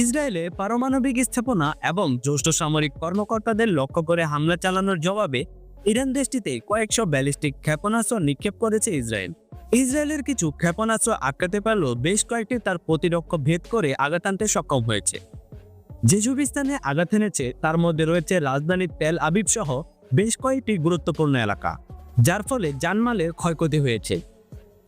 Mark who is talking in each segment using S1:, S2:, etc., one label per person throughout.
S1: ইসরায়েলে পারমাণবিক স্থাপনা এবং জ্যেষ্ঠ সামরিক কর্মকর্তাদের লক্ষ্য করে হামলা চালানোর জবাবে ইরান দেশটিতে কয়েকশো ব্যালিস্টিক ক্ষেপণাস্ত্র নিক্ষেপ করেছে ইসরায়েল। ইসরায়েলের কিছু ক্ষেপণাস্ত্র আটকাতে পারলেও বেশ কয়েকটি তার প্রতিরক্ষা ভেদ করে আঘাত আনতে সক্ষম হয়েছে। যেসব স্থানে আঘাত এনেছে তার মধ্যে রয়েছে রাজধানী তেল আবিব সহ বেশ কয়েকটি গুরুত্বপূর্ণ এলাকা, যার ফলে জানমালের ক্ষয়ক্ষতি হয়েছে।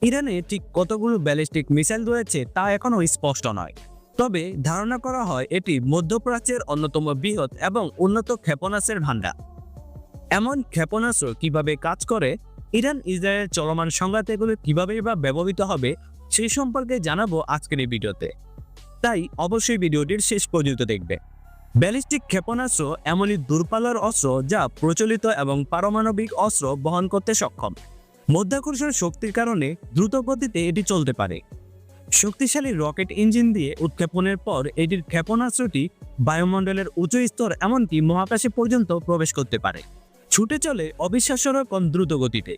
S1: ইরানে ঠিক কতগুলো ব্যালিস্টিক মিসাইল রয়েছে তা এখনও স্পষ্ট নয়, তবে ধারণা করা হয় এটি মধ্যপ্রাচ্যের অন্যতম বৃহৎ এবং উন্নত ক্ষেপণাস্ত্রের ভান্ডার। এমন ক্ষেপণাস্ত্র কিভাবে কাজ করে, ইরান ইসরায়েলের চলমান সংঘাতে এগুলো কিভাবে বা ব্যবহৃত হবে সেই সম্পর্কে জানাবো আজকের এই ভিডিওতে, তাই অবশ্যই ভিডিওটির শেষ পর্যন্ত দেখবে। ব্যালিস্টিক ক্ষেপণাস্ত্র এমনই দূরপাল্লার অস্ত্র যা প্রচলিত এবং পারমাণবিক অস্ত্র বহন করতে সক্ষম। মাধ্যাকর্ষণ শক্তির কারণে দ্রুত গতিতে এটি চলতে পারে। শক্তিশালী রকেট ইঞ্জিন দিয়ে উৎক্ষেপণের পর এটির ক্ষেপণাস্ত্রটি বায়ুমণ্ডলের উঁচু স্তর এমনকি মহাকাশে পর্যন্ত প্রবেশ করতে পারে। ছুটে চলে অবিশ্বাস্য রকম দ্রুত গতিতে।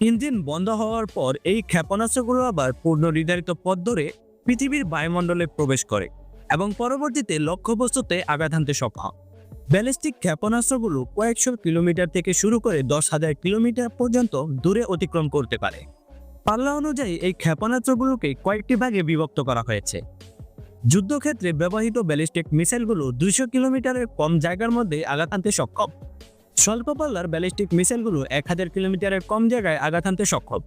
S1: ইঞ্জিন বন্ধ হওয়ার পর এই ক্ষেপণাস্ত্রগুলো আবার পূর্ণ নির্ধারিত পথ ধরে পৃথিবীর বায়ুমণ্ডলে প্রবেশ করে এবং পরবর্তীতে লক্ষ্যবস্তুতে আঘাত হানতে সক্ষম। ব্যালিস্টিক ক্ষেপণাস্ত্রগুলো কয়েকশো কিলোমিটার থেকে শুরু করে 10,000 কিলোমিটার পর্যন্ত দূরে অতিক্রম করতে পারে। পাল্লা অনুযায়ী এই ক্ষেপণাস্ত্রগুলোকে কয়েকটি ভাগে বিভক্ত করা হয়েছে। যুদ্ধক্ষেত্রে ব্যবহৃত ব্যালিস্টিক মিসাইলগুলো 200 কিলোমিটারের কম জায়গার মধ্যে আঘাত হানতে সক্ষম। স্বল্প পাল্লার ব্যালিস্টিক মিসাইলগুলো 1000 কিলোমিটারের কম জায়গায় আঘাত হানতে সক্ষম।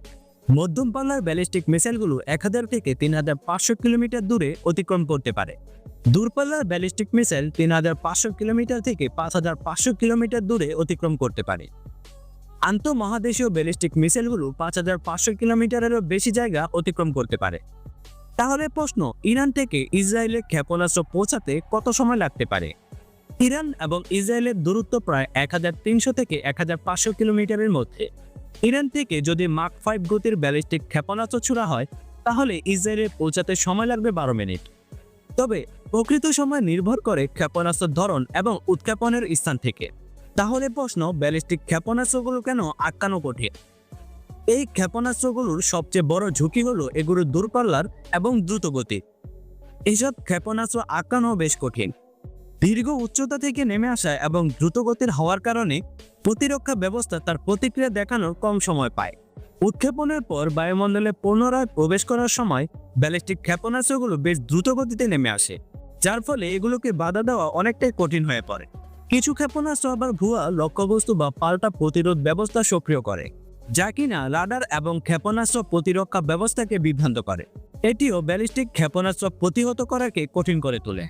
S1: মধ্যম পাল্লার ব্যালিস্টিক মিসাইলগুলো 1000 থেকে 3500 কিলোমিটার দূরে অতিক্রম করতে পারে। দূরপাল্লার ব্যালিস্টিক মিসাইল 3500 কিলোমিটার থেকে 5500 কিলোমিটার দূরে অতিক্রম করতে পারে। আন্তঃমহাদেশীয় ব্যালিস্টিক মিসাইলগুলো 5500 কিলোমিটারেরও বেশি জায়গা অতিক্রম করতে পারে। তাহলে প্রশ্ন, ইরান থেকে ইসরায়েলে ক্ষেপণাস্ত্র পৌঁছাতে কত সময় লাগতে পারে? ইরান এবং ইসরায়েলের দূরত্ব প্রায় 1300 থেকে 1500 কিলোমিটারের মধ্যে। ইরান থেকে যদি মাক 5 গতির ব্যালিস্টিক ক্ষেপণাস্ত্র ছোড়া হয় তাহলে ইসরায়েলে পৌঁছাতে সময় লাগবে 12 মিনিট। তবে প্রকৃত সময় নির্ভর করে ক্ষেপণাস্ত্রের ধরন এবং উৎক্ষেপণের স্থান থেকে। তাহলে প্রশ্ন, ব্যালিস্টিক ক্ষেপণাস্ত্রগুলো কেন আটকানো কঠিন? এই ক্ষেপণাস্ত্রগুলোর সবচেয়ে বড় ঝুঁকি হলো এগুলো দূরপাল্লার এবং দ্রুত গতি। এইসব ক্ষেপণাস্ত্র আটকানো বেশ কঠিন। দীর্ঘ উচ্চতা থেকে নেমে আসা এবং দ্রুত গতির হওয়ার কারণে প্রতিরক্ষা ব্যবস্থা তার প্রতিক্রিয়া দেখানোর কম সময় পায়। উৎক্ষেপণের পর বায়ুমণ্ডলে পুনরায় প্রবেশ করার সময় ব্যালিস্টিক ক্ষেপণাস্ত্রগুলো বেশ দ্রুত গতিতে নেমে আসে, যার ফলে এগুলোকে বাধা দেওয়া অনেকটাই কঠিন হয়ে পড়ে। কিছু ক্ষেপণাস্ত্র আবার ভুয়া লক্ষ্যবস্তু বা পাল্টা প্রতিরোধ ব্যবস্থা সক্রিয় করে, যা কিনা রাডার এবং ক্ষেপণাস্ত্র প্রতিরক্ষা ব্যবস্থাকে বিভ্রান্ত করে। এটিও ব্যালিস্টিক ক্ষেপণাস্ত্র প্রতিহত করাকে কঠিন করে তোলে।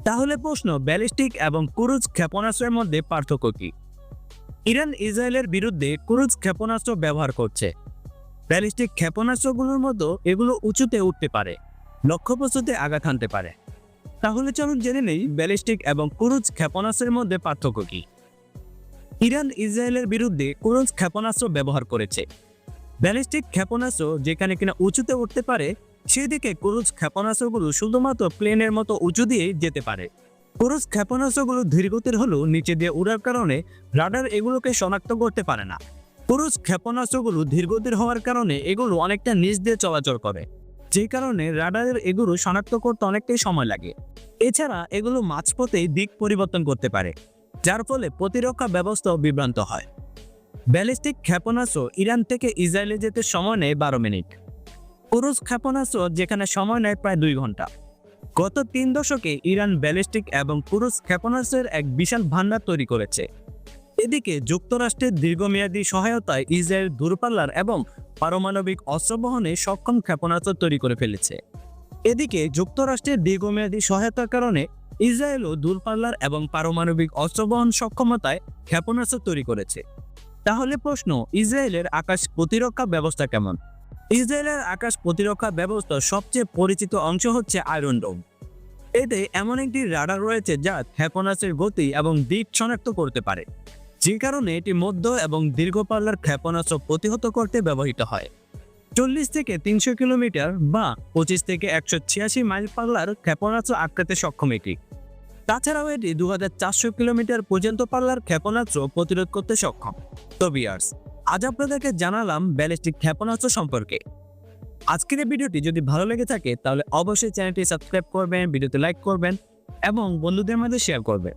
S1: তাহলে প্রশ্ন, ব্যালিস্টিক এবং ক্রুজ ক্ষেপণাস্ত্রের মধ্যে পার্থক্য কি? ইরান ইসরায়েলের বিরুদ্ধে ক্রুজ ক্ষেপণাস্ত্র ব্যবহার করছে। ব্যালিস্টিক ক্ষেপণাস্ত্রগুলোর মতো এগুলো উঁচুতে উঠতে পারে, লক্ষ্যবস্তুতে আঘাত হানতে পারে। তাহলে চলুন জেনে নেই ব্যালিস্টিক এবং ক্রুজ ক্ষেপণাস্ত্রের মধ্যে পার্থক্য কি। ইরান ইসরায়েলের বিরুদ্ধে ক্রুজ ক্ষেপণাস্ত্র ব্যবহার করেছে। ব্যালিস্টিক ক্ষেপণাস্ত্র যেখানে কিনা উঁচুতে উঠতে পারে, সেদিকে ক্রুজ ক্ষেপণাস্ত্রগুলো শুধুমাত্র প্লেনের মতো উঁচু দিয়েই যেতে পারে। ক্রুজ ক্ষেপণাস্ত্রগুলো ধীরগতির হলেও নিচে দিয়ে উড়ার কারণে রাডার এগুলোকে শনাক্ত করতে পারে না। ক্রুজ ক্ষেপণাস্ত্রগুলো ধীরগতির হওয়ার কারণে এগুলো অনেকটা নিচ দিয়ে চলাচল করে, যে কারণে রাডারের এগুলো শনাক্ত করতে অনেকটাই সময় লাগে। এছাড়া এগুলো মাঝপথেই দিক পরিবর্তন করতে পারে, যার ফলে প্রতিরক্ষা ব্যবস্থাও বিভ্রান্ত হয়। ব্যালিস্টিক ক্ষেপণাস্ত্র ইরান থেকে ইসরায়েলে যেতে সময় নেয় 12 মিনিট। ক্রুজ ক্ষেপণাস্ত্র যেখানে সময় নেয় প্রায় 2 ঘন্টা। গত 3 দশকে ইরান ব্যালিস্টিক এবং ক্রুজ ক্ষেপণাস্ত্রের এক বিশাল ভান্ডার তৈরি করেছে। এদিকে যুক্তরাষ্ট্রের দীর্ঘমেয়াদী সহায়তায় ইসরায়েল দূরপাল্লার এবং পারমাণবিক অস্ত্র বহনে সক্ষম ক্ষেপণাস্ত্র তৈরি করে ফেলেছে। এদিকে যুক্তরাষ্ট্রের দীর্ঘমেয়াদী সহায়তার কারণে ইসরায়েলও দূরপাল্লার এবং পারমাণবিক অস্ত্র বহন সক্ষমতায় ক্ষেপণাস্ত্র তৈরি করেছে। তাহলে প্রশ্ন, ইসরায়েলের আকাশ প্রতিরক্ষা ব্যবস্থা কেমন? ইসরায়েলের আকাশ প্রতিরক্ষা ব্যবস্থার সবচেয়ে পরিচিত অংশ হচ্ছে আয়রন ডোম। এতে এমন একটি রাডার রয়েছে যা ক্ষেপণাস্ত্রের গতি এবং দিক শনাক্ত করতে পারে, যে কারণে এটি মধ্য এবং দীর্ঘ পাল্লার ক্ষেপণাস্ত্র প্রতিহত করতে ব্যবহৃত হয়। 40 থেকে 300 কিলোমিটার বা 25 থেকে 186 মাইল পাল্লার ক্ষেপণাস্ত্র আটকাতে সক্ষম এটি। তাছাড়াও এটি 2400 কিলোমিটার পর্যন্ত পাল্লার ক্ষেপণাস্ত্র প্রতিরোধ করতে সক্ষম। তো ভিউয়ার্স, আজ আপনাদেরকে জানালাম ব্যালিস্টিক ক্ষেপণাস্ত্র সম্পর্কে। আজকের এই ভিডিওটি যদি ভালো লেগে থাকে তাহলে অবশ্যই চ্যানেলটি সাবস্ক্রাইব করবেন, ভিডিওতে লাইক করবেন এবং বন্ধুদের মাঝে শেয়ার করবেন।